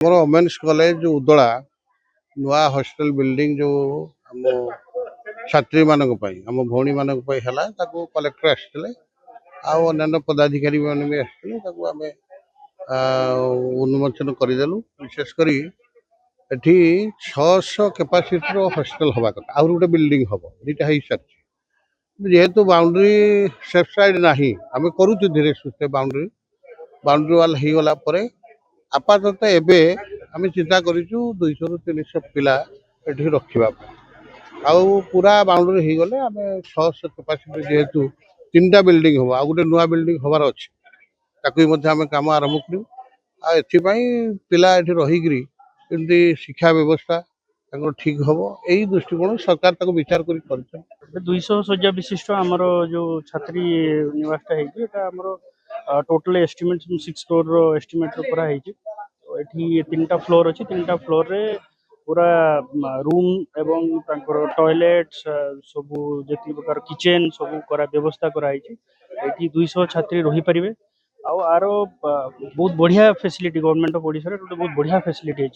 ଆମର women's college ଯୋଉ ଉଦଳା ନୂଆ ହଷ୍ଟେଲ ବିଲ୍ଡିଂ ଯୋଉ ଆମ ଛାତ୍ରୀ ମାନଙ୍କ ପାଇଁ ଆମ ଭଉଣୀ ମାନଙ୍କ ପାଇଁ ହେଲା ତାକୁ କଲେକ୍ଟର ଆସିଥିଲେ ଆଉ ଅନ୍ୟାନ୍ୟ ପଦାଧିକାରୀ ମାନେ ବି ଆସିଥିଲେ ତାକୁ ଆମେ ଉନ୍ମୋଚନ କରିଦେଲୁ। ବିଶେଷ କରି ଏଠି 600 କ୍ୟାପାସିଟିର ହଷ୍ଟେଲ ହବା କଥା ଆହୁରି ଗୋଟେ ବିଲ୍ଡିଂ ହବ ଦୁଇଟା ହେଇସାରିଛି। ଯେହେତୁ ବାଉଣ୍ଡରୀ ସେଫ୍ ସାଇଡ୍ ନାହିଁ ଆମେ କରୁଛୁ ଧୀରେ ସୁସ୍ଥେ ବାଉଣ୍ଡରୀ ୱାଲ୍ ହେଇଗଲା ପରେ ଆପାତତଃ ଏବେ ଆମେ ଚିନ୍ତା କରିଛୁ 200 ରୁ 300 ପିଲା ଏଠି ରଖିବା ପାଇଁ। ଆଉ ପୁରା ବାଉଣ୍ଡରୀ ହେଇଗଲେ ଆମେ 600 କ୍ୟାପାସିଟି ଯେହେତୁ 3ଟା ବିଲ୍ଡିଂ ହବ ଆଉ ଗୋଟେ ନୂଆ ବିଲ୍ଡିଂ ହବାର ଅଛି ତାକୁ ବି ମଧ୍ୟ ଆମେ କାମ ଆରମ୍ଭ କରିବୁ। ଆଉ ଏଥିପାଇଁ ପିଲା ଏଠି ରହିକିରି କେମିତି ଶିକ୍ଷା ବ୍ୟବସ୍ଥା ତାଙ୍କର ଠିକ୍ ହବ ଏଇ ଦୃଷ୍ଟିକୋଣ ସରକାର ତାକୁ ବିଚାର କରି କରିଛନ୍ତି। 200 ଶଯ୍ୟା ବିଶିଷ୍ଟ ଆମର ଯୋଉ ଛାତ୍ରୀ ନିବାସଟା ହେଇଛି ଏଟା ଆମର ଟୋଟାଲ ଏଷ୍ଟିମେଟ୍ 6 crore ଏଷ୍ଟିମେଟ୍ କରା ହେଇଛି। ଏଠି 3ଟା ଫ୍ଲୋର ଅଛି 3ଟା ଫ୍ଲୋରରେ पूरा रूम एवं टॉयलेट सब जी प्रकार किचेन सब करा व्यवस्था कराई 200 छात्री रही पारे आर बहुत बढ़िया फैसिलिटी गवर्नमेंट ऑफ ओडिशा बहुत बढ़िया फैसिलिटी है।